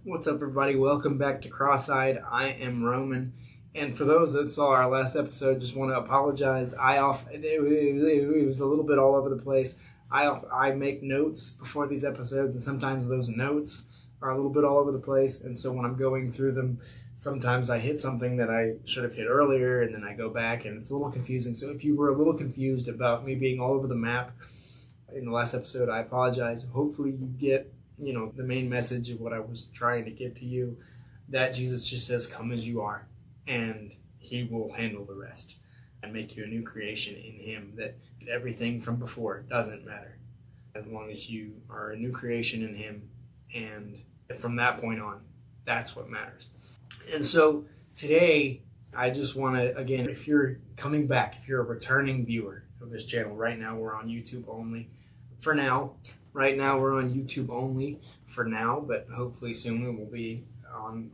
What's up, everybody? Welcome back to Cross-Eyed. I am Roman, and for those that saw our last episode, just want to apologize. It was a little bit all over the place. I make notes before these episodes, and sometimes those notes are a little bit all over the place, and so when I'm going through them, sometimes I hit something that I should have hit earlier, and then I go back, and it's a little confusing. So if you were a little confused about me being all over the map in the last episode, I apologize. Hopefully you get the main message of what I was trying to get to you, that Jesus just says, come as you are, and he will handle the rest and make you a new creation in him, that everything from before doesn't matter as long as you are a new creation in him, and from that point on, that's what matters. And so today, I just want to, again, if you're coming back, if you're a returning viewer of this channel, right now we're on YouTube only for now. Right now we're on YouTube only for now, but hopefully soon we will be on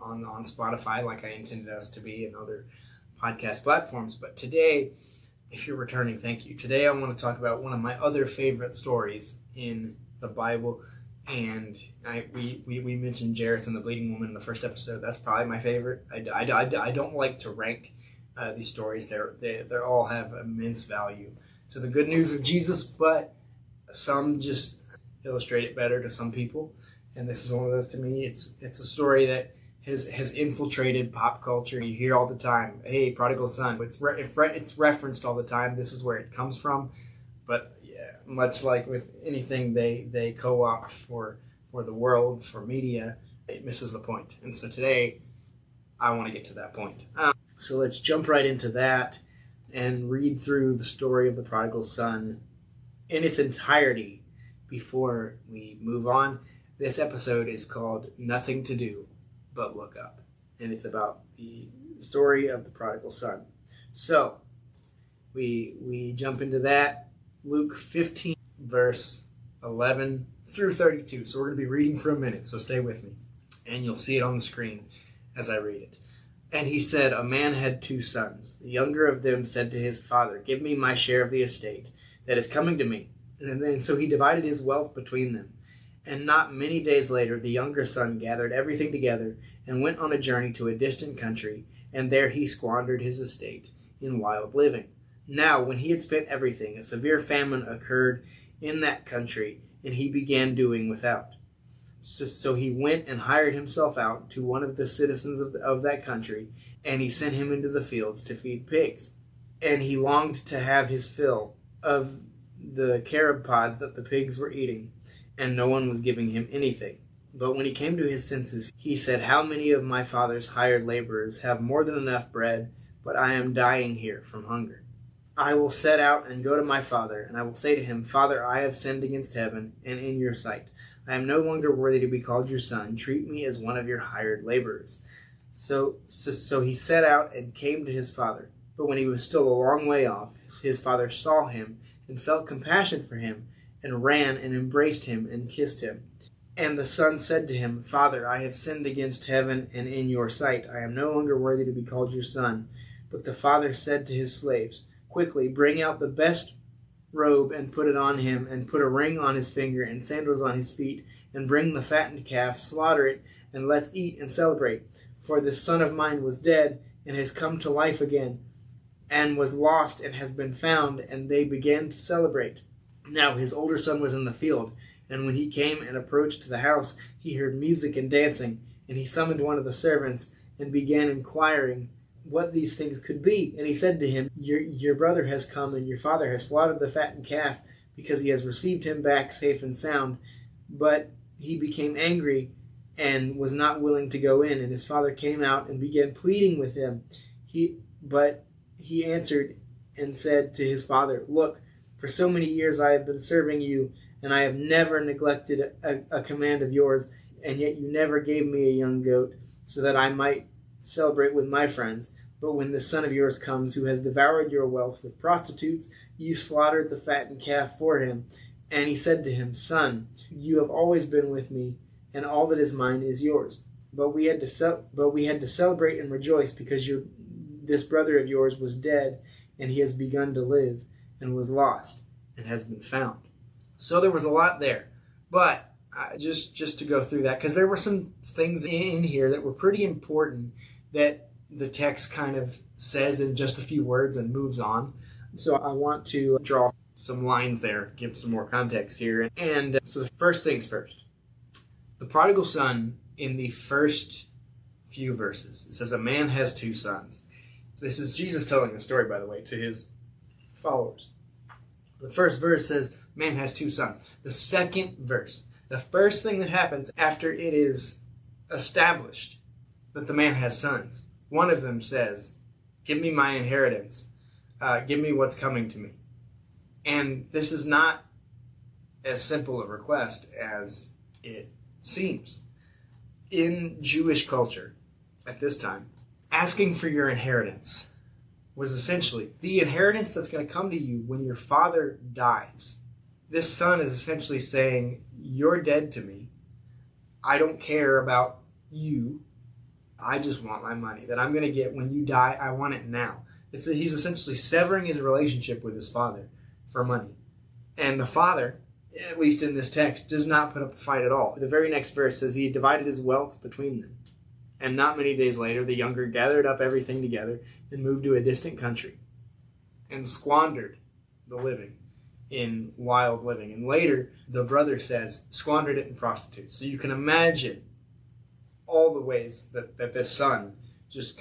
Spotify like I intended us to be, and other podcast platforms. But today, if you're returning, thank you. Today I want to talk about one of my other favorite stories in the Bible. And we mentioned Jairus and the bleeding woman in the first episode. That's probably my favorite. I don't like to rank these stories. They all have immense value to the good news of Jesus, but some just illustrate it better to some people, and this is one of those to me. It's a story that has infiltrated pop culture. You hear all the time, hey, prodigal son. It's referenced all the time. This is where it comes from. But yeah, much like with anything they co-opt for the world, for media, it misses the point. And so today, I want to get to that point. So let's jump right into that and read through the story of the prodigal son in its entirety. Before we move on, this episode is called Nothing to Do But Look Up, and it's about the story of the prodigal son. So we jump into that, Luke 15, verse 11 through 32. So we're going to be reading for a minute, so stay with me, and you'll see it on the screen as I read it. And he said, a man had 2 sons. The younger of them said to his father, give me my share of the estate that is coming to me. And then so he divided his wealth between them. And not many days later, the younger son gathered everything together and went on a journey to a distant country, and there he squandered his estate in wild living. Now, when he had spent everything, a severe famine occurred in that country, and he began doing without. So he went and hired himself out to one of the citizens of that country, and he sent him into the fields to feed pigs. And he longed to have his fill of the carob pods that the pigs were eating, and no one was giving him anything. But when he came to his senses, he said, how many of my father's hired laborers have more than enough bread, but I am dying here from hunger? I will set out and go to my father, and I will say to him, Father, I have sinned against heaven and in your sight. I am no longer worthy to be called your son. Treat me as one of your hired laborers. So he set out and came to his father. But when he was still a long way off, his father saw him and felt compassion for him, and ran and embraced him and kissed him. And the son said to him, Father, I have sinned against heaven and in your sight. I am no longer worthy to be called your son. But the father said to his slaves, quickly, bring out the best robe and put it on him, and put a ring on his finger and sandals on his feet, and bring the fattened calf, slaughter it, and let's eat and celebrate. For this son of mine was dead and has come to life again, and was lost and has been found, and they began to celebrate. Now his older son was in the field, and when he came and approached the house, he heard music and dancing, and he summoned one of the servants, and began inquiring what these things could be. And he said to him, your brother has come, and your father has slaughtered the fattened calf, because he has received him back safe and sound. But he became angry, and was not willing to go in, and his father came out and began pleading with him. But he answered and said to his father, look, for so many years I have been serving you, and I have never neglected a command of yours, and yet you never gave me a young goat, so that I might celebrate with my friends. But when this son of yours comes, who has devoured your wealth with prostitutes, you slaughtered the fattened calf for him. And he said to him, Son, you have always been with me, and all that is mine is yours. But we had to celebrate and rejoice, because this brother of yours was dead, and he has begun to live, and was lost, and has been found. So there was a lot there. But just to go through that, because there were some things in here that were pretty important that the text kind of says in just a few words and moves on. So I want to draw some lines there, give some more context here. And so the first things first. The prodigal son, in the first few verses, it says a man has two sons. This is Jesus telling the story, by the way, to his followers. The first verse says man has two sons. The second verse, the first thing that happens after it is established that the man has sons, one of them says, give me my inheritance. Give me what's coming to me. And this is not as simple a request as it seems. In Jewish culture at this time, asking for your inheritance was essentially the inheritance that's going to come to you when your father dies. This son is essentially saying, you're dead to me. I don't care about you. I just want my money that I'm going to get when you die. I want it now. He's essentially severing his relationship with his father for money. And the father, at least in this text, does not put up a fight at all. The very next verse says he divided his wealth between them. And not many days later, the younger gathered up everything together and moved to a distant country and squandered the living in wild living. And later, the brother says, squandered it in prostitutes. So you can imagine all the ways that this son just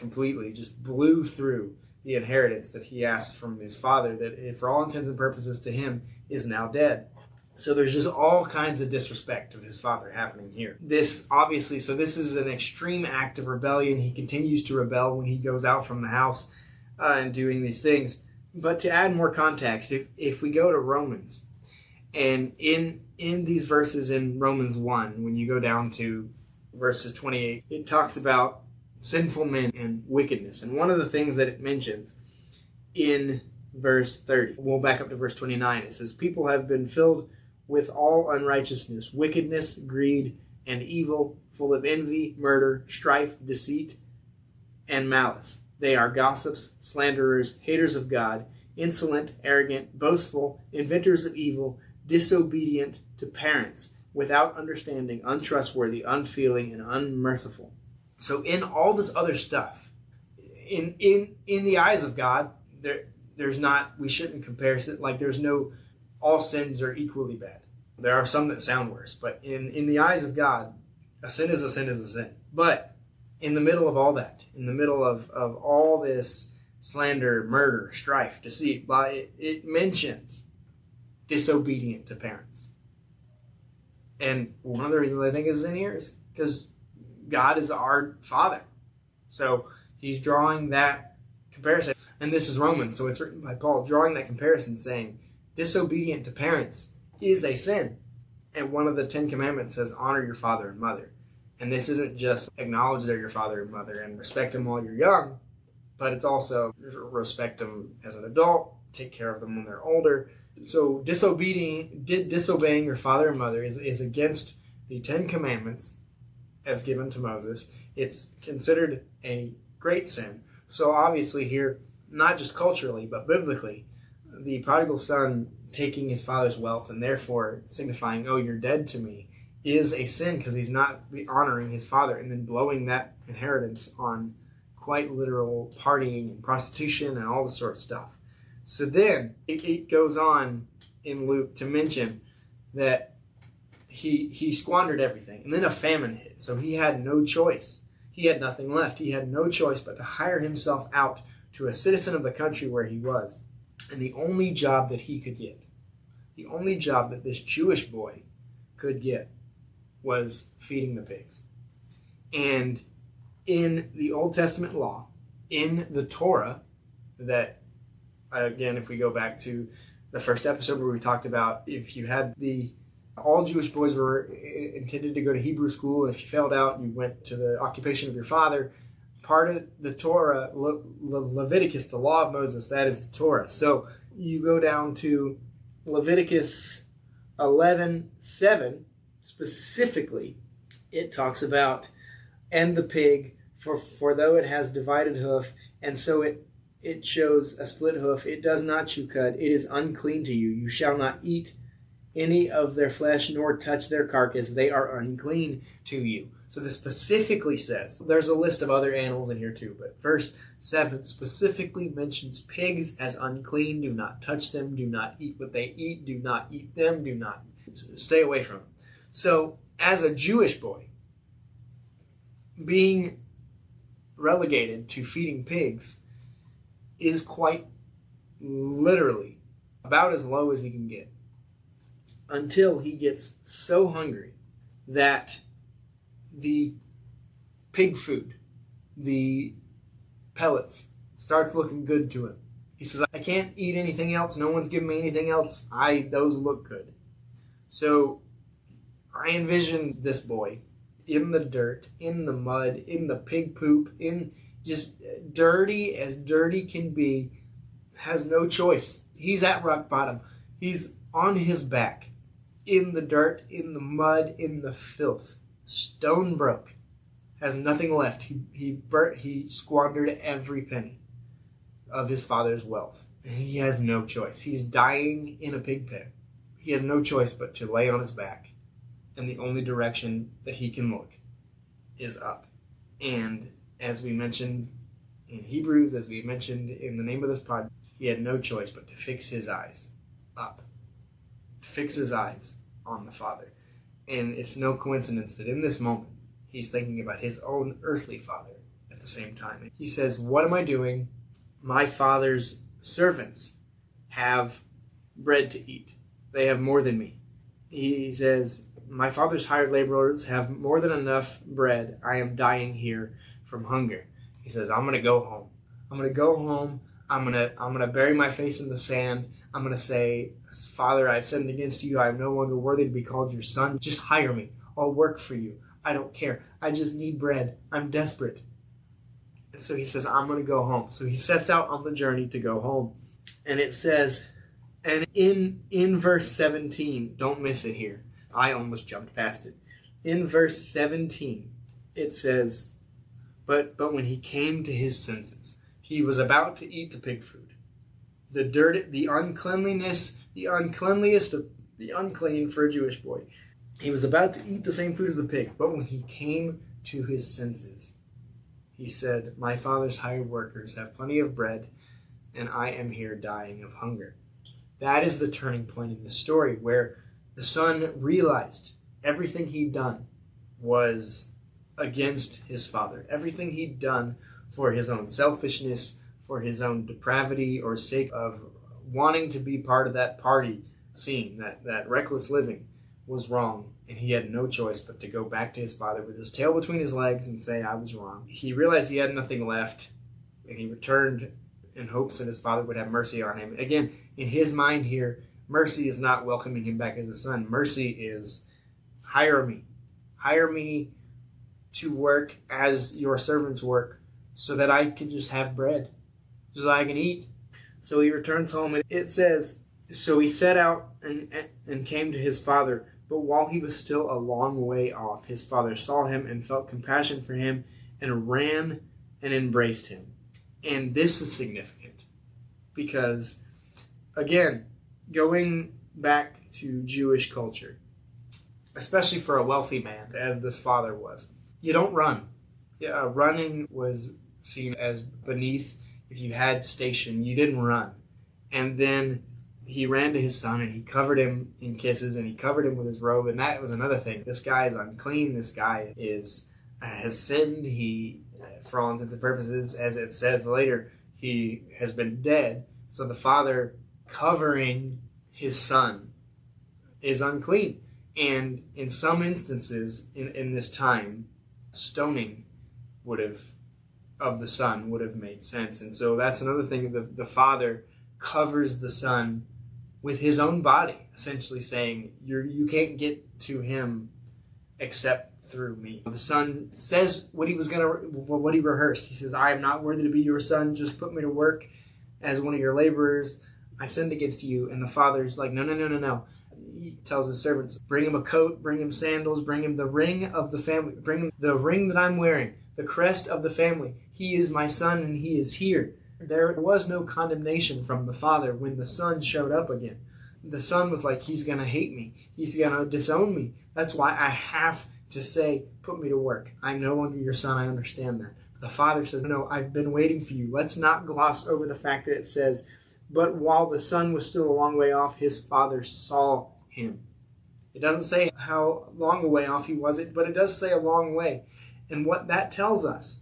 blew through the inheritance that he asked from his father, that for all intents and purposes to him is now dead. So there's just all kinds of disrespect of his father happening here. This is an extreme act of rebellion. He continues to rebel when he goes out from the house and doing these things. But to add more context, if we go to Romans, and in these verses in Romans 1, when you go down to verses 28, it talks about sinful men and wickedness. And one of the things that it mentions in verse 30, we'll back up to verse 29, it says, people have been filled with all unrighteousness, wickedness, greed, and evil, full of envy, murder, strife, deceit, and malice. They are gossips, slanderers, haters of God, insolent, arrogant, boastful, inventors of evil, disobedient to parents, without understanding, untrustworthy, unfeeling, and unmerciful. So in all this other stuff, in the eyes of God, there's not, we shouldn't compare it, like there's no, all sins are equally bad. There are some that sound worse, but in the eyes of God, a sin is a sin is a sin. But in the middle of all that, in the middle of all this slander, murder, strife, deceit, it mentions disobedient to parents. And one of the reasons I think is in here is because God is our Father. So he's drawing that comparison. And this is Romans, so it's written by Paul, drawing that comparison, saying disobedient to parents is a sin. And one of the 10 Commandments says, honor your father and mother. And this isn't just acknowledge they're your father and mother and respect them while you're young, but it's also respect them as an adult, take care of them when they're older. So disobeying your father and mother is against the 10 Commandments as given to Moses. It's considered a great sin. So obviously here, not just culturally, but biblically, the prodigal son taking his father's wealth and therefore signifying, oh, you're dead to me, is a sin because he's not honoring his father, and then blowing that inheritance on quite literal partying and prostitution and all this sort of stuff. So then it goes on in Luke to mention that he squandered everything, and then a famine hit, so he had no choice. He had nothing left. He had no choice but to hire himself out to a citizen of the country where he was. And the only job that he could get, the only job that this Jewish boy could get, was feeding the pigs. And in the Old Testament law, in the Torah, that, again, if we go back to the first episode where we talked about if you had all Jewish boys were intended to go to Hebrew school, and if you failed out, you went to the occupation of your father. Part of the Torah, Leviticus, the law of Moses, that is the Torah. So you go down to Leviticus 11:7, specifically, it talks about, and the pig, for though it has divided hoof, and so it shows a split hoof, it does not chew cud, it is unclean to you. You shall not eat any of their flesh, nor touch their carcass. They are unclean to you. So this specifically says, there's a list of other animals in here too, but verse 7 specifically mentions pigs as unclean. Do not touch them. Do not eat what they eat. Do not eat them. Do not stay away from them. So as a Jewish boy, being relegated to feeding pigs is quite literally about as low as he can get, until he gets so hungry that the pig food, the pellets, starts looking good to him. He says, I can't eat anything else. No one's giving me anything else. Those look good. So I envision this boy in the dirt, in the mud, in the pig poop, in just dirty as dirty can be, has no choice. He's at rock bottom. He's on his back, in the dirt, in the mud, in the filth, stone broke, has nothing left. He squandered every penny of his father's wealth. And he has no choice. He's dying in a pig pen. He has no choice but to lay on his back, and the only direction that he can look is up. And as we mentioned in Hebrews, as we mentioned in the name of this podcast, he had no choice but to fix his eyes up, to fix his eyes on the Father. And it's no coincidence that in this moment, he's thinking about his own earthly father at the same time. He says, what am I doing? My father's servants have bread to eat. They have more than me. He says, my father's hired laborers have more than enough bread. I am dying here from hunger. He says, I'm going to go home. I'm going to go home. I'm going to bury my face in the sand. I'm going to say, Father, I've sinned against you. I am no longer worthy to be called your son. Just hire me. I'll work for you. I don't care. I just need bread. I'm desperate. And so he says, I'm going to go home. So he sets out on the journey to go home. And it says, and in verse 17, don't miss it here. I almost jumped past it. In verse 17, it says, but when he came to his senses, he was about to eat the pig food. The dirt, the uncleanliness, the uncleanliest of the unclean for a Jewish boy. He was about to eat the same food as the pig. But when he came to his senses, he said, my father's hired workers have plenty of bread, and I am here dying of hunger. That is the turning point in the story, where the son realized everything he'd done was against his father. Everything he'd done for his own selfishness, for his own depravity, or sake of wanting to be part of that party scene, that reckless living, was wrong. And he had no choice but to go back to his father with his tail between his legs and say, I was wrong. He realized he had nothing left, and he returned in hopes that his father would have mercy on him. Again, in his mind here, mercy is not welcoming him back as a son. Mercy is, hire me. Hire me to work as your servants work, so that I can just have bread, so that I can eat. So he returns home, and it says, so he set out and came to his father. But while he was still a long way off, his father saw him and felt compassion for him and ran and embraced him. And this is significant because, again, going back to Jewish culture, especially for a wealthy man, as this father was, you don't run. Running was seen as beneath. If you had station, you didn't run. And then he ran to his son and he covered him in kisses and he covered him with his robe. And that was another thing. This guy is unclean. This guy has sinned. He, for all intents and purposes, as it says later, he has been dead. So the father covering his son is unclean. And in some instances in this time, stoning of the son would have made sense. And so that's another thing. The father covers the son with his own body, essentially saying, you can't get to him except through me. The son says what he rehearsed. He says, I am not worthy to be your son. Just put me to work as one of your laborers. I've sinned against you. And the father's like, no. He tells his servants, bring him a coat, bring him sandals, bring him the ring of the family, bring him the ring that I'm wearing, the crest of the family. He is my son and he is here. There was no condemnation from the father when the son showed up again. the son was like, he's going to hate me. He's going to disown me. That's why I have to say, put me to work. I'm no longer your son. I understand that. But the father says, no, I've been waiting for you. Let's not gloss over the fact that it says, but while the son was still a long way off, his father saw him. It doesn't say how long a way off he was, but it does say a long way. And what that tells us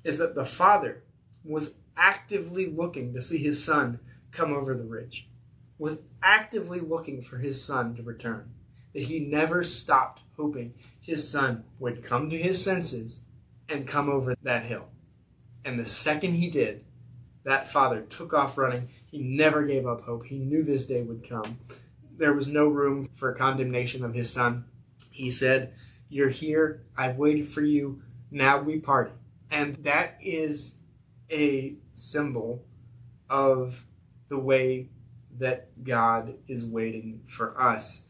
is that the father was actively looking to see his son come over the ridge, was actively looking for his son to return, that he never stopped hoping his son would come to his senses and come over that hill. And the second he did, that father took off running. He never gave up hope. He knew this day would come. There was no room for condemnation of his son. He said, you're here. I've waited for you. Now we party. And that is a symbol of the way that God is waiting for us.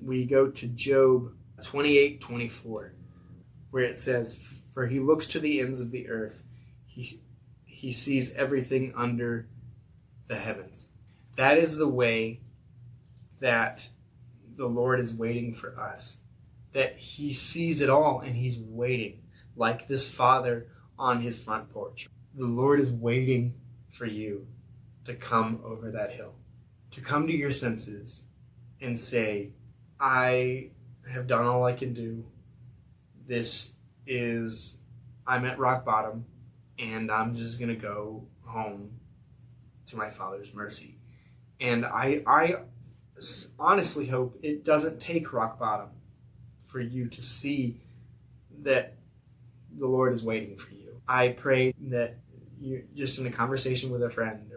We go to Job 28:24, where it says, for he looks to the ends of the earth. He sees everything under the heavens. That is the way that the Lord is waiting for us. That he sees it all and he's waiting, like this father on his front porch. The Lord is waiting for you to come over that hill, to come to your senses and say, I have done all I can do. I'm at rock bottom, and I'm just going to go home to my Father's mercy. And I honestly hope it doesn't take rock bottom for you to see that the Lord is waiting for you. I pray that you're just in a conversation with a friend,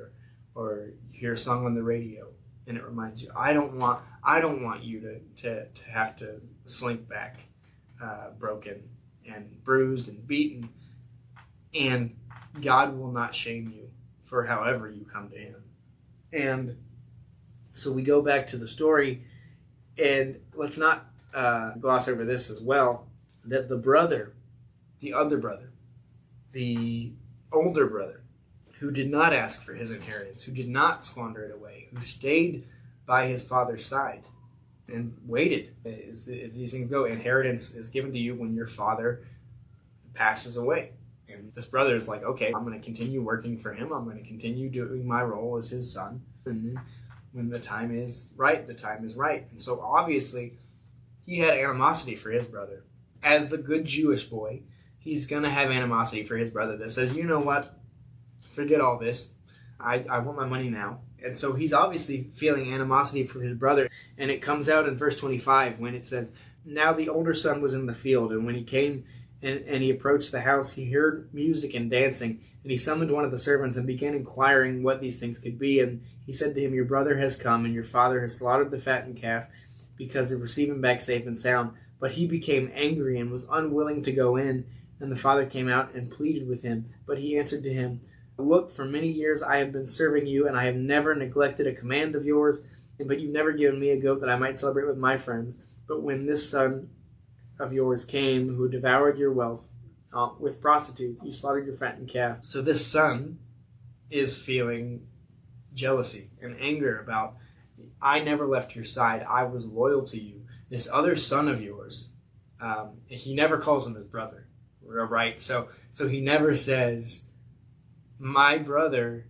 or you hear a song on the radio and it reminds you, I don't want you to have to slink back broken and bruised and beaten. And God will not shame you for however you come to him. And so we go back to the story, and let's not gloss over this as well, that the other brother, the older brother, who did not ask for his inheritance, who did not squander it away, who stayed by his father's side and waited. As these things go, inheritance is given to you when your father passes away. And this brother is like, okay, I'm going to continue working for him. I'm going to continue doing my role as his son. And then when the time is right, the time is right. And so obviously he had animosity for his brother. As the good Jewish boy, he's going to have animosity for his brother that says, you know what? Forget all this. I want my money now. And so he's obviously feeling animosity for his brother. And it comes out in verse 25 when it says, now the older son was in the field, and when he came and he approached the house, he heard music and dancing, and he summoned one of the servants and began inquiring what these things could be. And he said to him, your brother has come, and your father has slaughtered the fattened calf, because they receive him back safe and sound. But he became angry and was unwilling to go in. And the father came out and pleaded with him. But he answered to him, look, for many years I have been serving you, and I have never neglected a command of yours, but you've never given me a goat that I might celebrate with my friends. But when this son of yours came, who devoured your wealth with prostitutes, you slaughtered your fattened calf. So this son is feeling jealousy and anger about, I never left your side. I was loyal to you. This other son of yours, he never calls him his brother, right? So he never says, my brother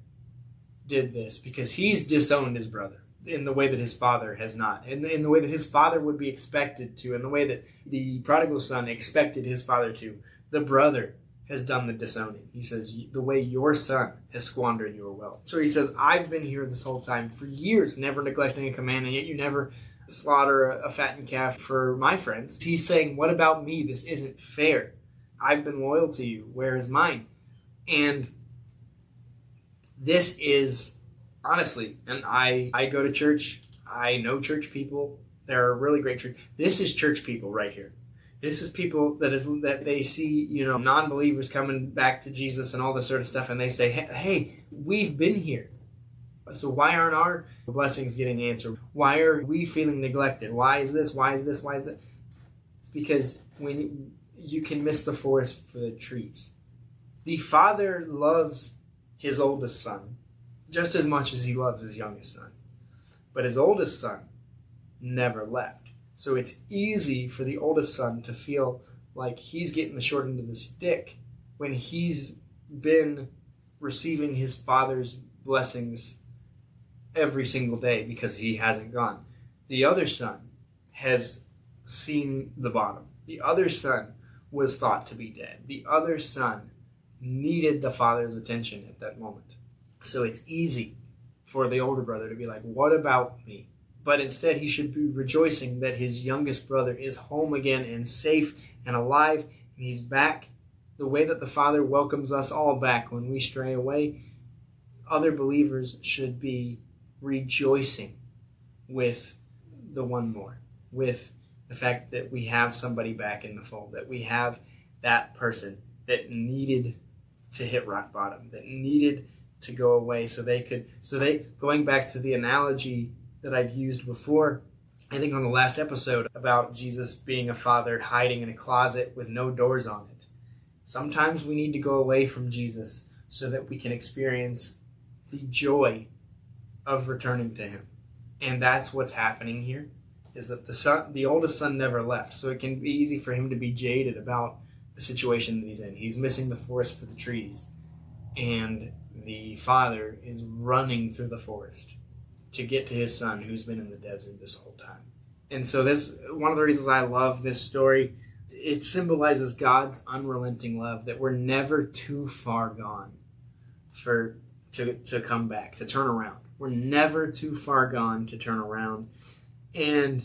did this, because he's disowned his brother in the way that his father has not, in the way that his father would be expected to, in the way that the prodigal son expected his father to. The brother has done the disowning. He says, the way your son has squandered your wealth. So he says, I've been here this whole time for years, never neglecting a command, and yet you never slaughter a fattened calf for my friends. He's saying, what about me? This isn't fair. I've been loyal to you. Where is mine? And this is, honestly, and I go to church. I know church people. They're a really great church. This is church people right here. This is people that they see, non-believers coming back to Jesus and all this sort of stuff, and they say, hey, we've been here. So why aren't our blessings getting answered? Why are we feeling neglected? Why is this? Why is this? Why is that? It's because when you can miss the forest for the trees. The father loves his oldest son just as much as he loves his youngest son. But his oldest son never left. So it's easy for the oldest son to feel like he's getting the short end of the stick when he's been receiving his father's blessings every single day because he hasn't gone. The other son has seen the bottom. The other son was thought to be dead. The other son needed the father's attention at that moment. So it's easy for the older brother to be like, what about me? But instead he should be rejoicing that his youngest brother is home again and safe and alive, and he's back the way that the Father welcomes us all back when we stray away. Other believers should be rejoicing with the one more, with the fact that we have somebody back in the fold, that we have that person that needed to hit rock bottom, that needed to go away going back to the analogy that I've used before, I think on the last episode about Jesus being a father hiding in a closet with no doors on it. Sometimes we need to go away from Jesus so that we can experience the joy of returning to him. And that's what's happening here, is that the oldest son never left. So it can be easy for him to be jaded about the situation that he's in. He's missing the forest for the trees. And the father is running through the forest to get to his son who's been in the desert this whole time. And so this one of the reasons I love this story. It symbolizes God's unrelenting love, that we're never too far gone to come back, to turn around. We're never too far gone to turn around. And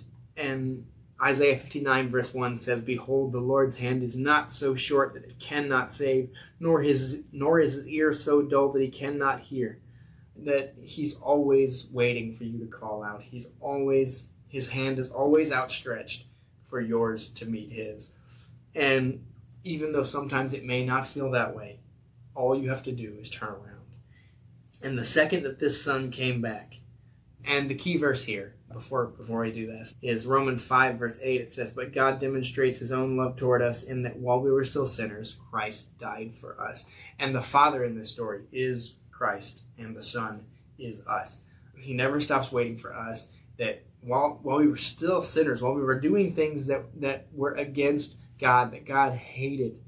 Isaiah 59 verse 1 says, "Behold, the Lord's hand is not so short that it cannot save, nor is his ear so dull that he cannot hear." That he's always waiting for you to call out. His hand is always outstretched for yours to meet his. And even though sometimes it may not feel that way, all you have to do is turn around. And the second that this son came back, and the key verse here, before I do this, is Romans 5 verse 8. It says, "But God demonstrates his own love toward us in that while we were still sinners, Christ died for us." And the Father in this story is Christ, and the Son is us. He never stops waiting for us, that while we were still sinners, while we were doing things that were against God, that God hated,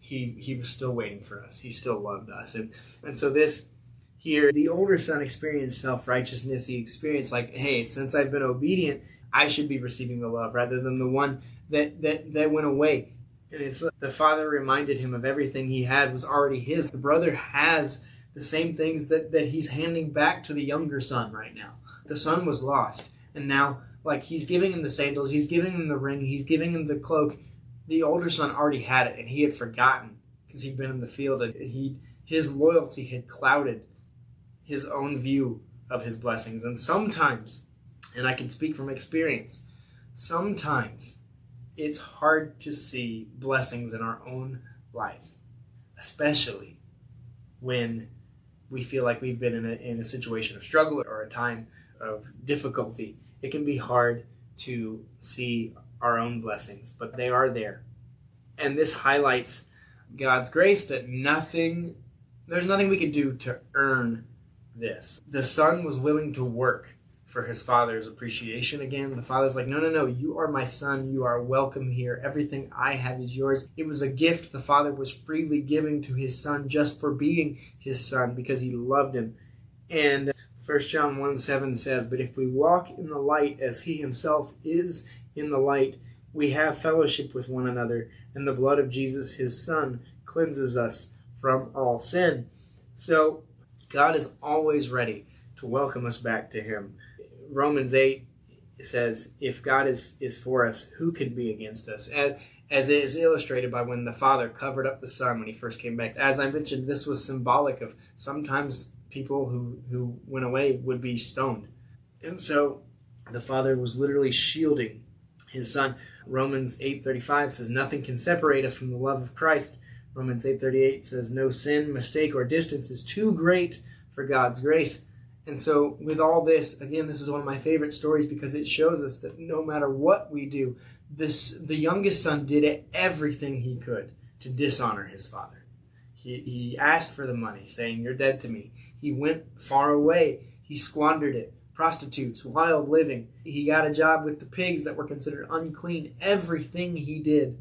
he was still waiting for us. He still loved us. And so this here, the older son experienced self-righteousness. He experienced like, hey, since I've been obedient, I should be receiving the love, rather than the one that went away. And it's the father reminded him of everything he had was already his. The brother has the same things that he's handing back to the younger son right now. The son was lost. And now, like, he's giving him the sandals, he's giving him the ring, he's giving him the cloak. The older son already had it, and he had forgotten because he'd been in the field, and his loyalty had clouded his own view of his blessings. And sometimes, and I can speak from experience, sometimes it's hard to see blessings in our own lives, especially when we feel like we've been in a situation of struggle or a time of difficulty. It can be hard to see our own blessings, but they are there. And this highlights God's grace, that there's nothing we can do to earn this. The son was willing to work for his father's appreciation again. The father's like, no, you are my son. You are welcome here. Everything I have is yours. It was a gift the father was freely giving to his son just for being his son, because he loved him. And 1 John 1:7 says, "But if we walk in the light as he himself is in the light, we have fellowship with one another, and the blood of Jesus, his son, cleanses us from all sin." So God is always ready to welcome us back to him. Romans 8 says, if God is for us, who can be against us? As it is illustrated by when the father covered up the son when he first came back. As I mentioned, this was symbolic of sometimes people who went away would be stoned. And so the father was literally shielding his son. Romans 8:35 says, "Nothing can separate us from the love of Christ." Romans 8:38 says, "No sin, mistake, or distance is too great for God's grace." And so with all this, again, this is one of my favorite stories because it shows us that no matter what we do, the youngest son did everything he could to dishonor his father. He asked for the money, saying, "You're dead to me." He went far away. He squandered it. prostitutes, wild living. He got a job with the pigs that were considered unclean. Everything he did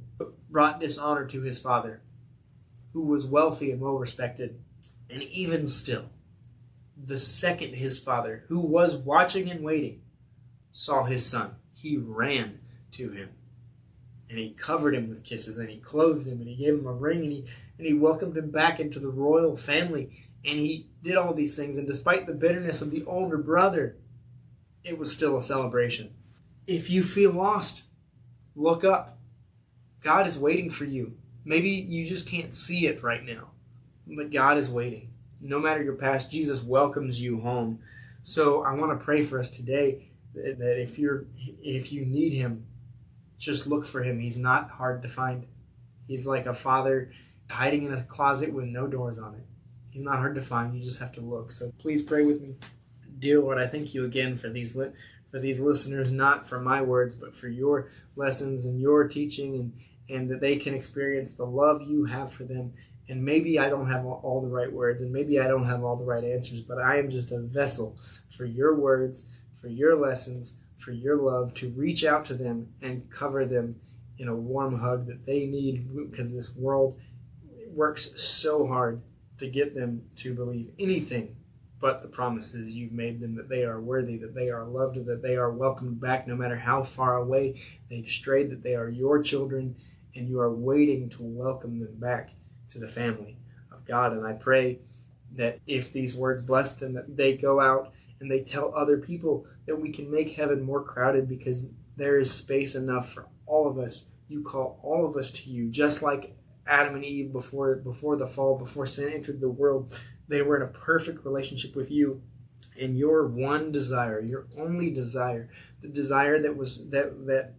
brought dishonor to his father, who was wealthy and well respected. And even still, the second his father, who was watching and waiting, saw his son, he ran to him. And he covered him with kisses, and he clothed him, and he gave him a ring, and he welcomed him back into the royal family. And he did all these things, and despite the bitterness of the older brother, it was still a celebration. If you feel lost, look up. God is waiting for you. Maybe you just can't see it right now, but God is waiting. No matter your past, Jesus welcomes you home. So I want to pray for us today that if you need him, just look for him. He's not hard to find. He's like a father hiding in a closet with no doors on it. He's not hard to find. You just have to look. So please pray with me. Dear Lord, I thank you again for these listeners, not for my words, but for your lessons and your teaching, and that they can experience the love you have for them. And maybe I don't have all the right words, and maybe I don't have all the right answers, but I am just a vessel for your words, for your lessons, for your love, to reach out to them and cover them in a warm hug that they need, because this world works so hard to get them to believe anything but the promises you've made them, that they are worthy, that they are loved, that they are welcomed back no matter how far away they've strayed, that they are your children, and you are waiting to welcome them back to the family of God. And I pray that if these words bless them, that they go out and they tell other people, that we can make heaven more crowded, because there is space enough for all of us. You call all of us to you, just like Adam and Eve before the fall, before sin entered the world. They were in a perfect relationship with you, and your one desire, your only desire, the desire that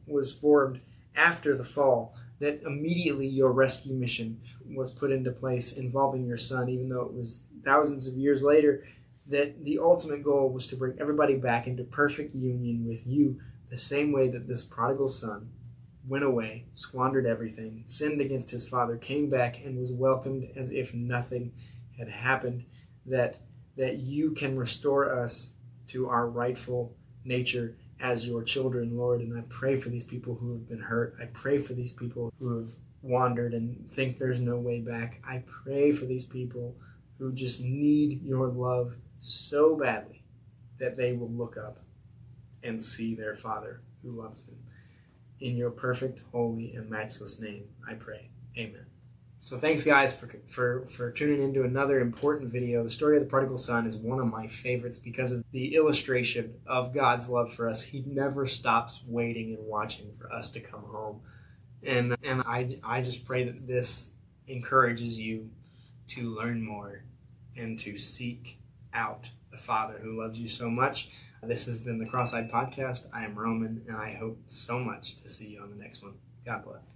was formed after the fall, that immediately your rescue mission was put into place involving your son, even though it was thousands of years later, that the ultimate goal was to bring everybody back into perfect union with you, the same way that this prodigal son went away, squandered everything, sinned against his father, came back, and was welcomed as if nothing had happened. That you can restore us to our rightful nature as your children, Lord. And I pray for these people who have been hurt. I pray for these people who have wandered and think there's no way back. I pray for these people who just need your love so badly that they will look up and see their Father who loves them. In your perfect, holy, and matchless name, I pray. Amen. So thanks, guys, for tuning into another important video. The story of the prodigal son is one of my favorites because of the illustration of God's love for us. He never stops waiting and watching for us to come home. And I just pray that this encourages you to learn more and to seek out the Father who loves you so much. This has been the Cross-Eyed Podcast. I am Roman, and I hope so much to see you on the next one. God bless.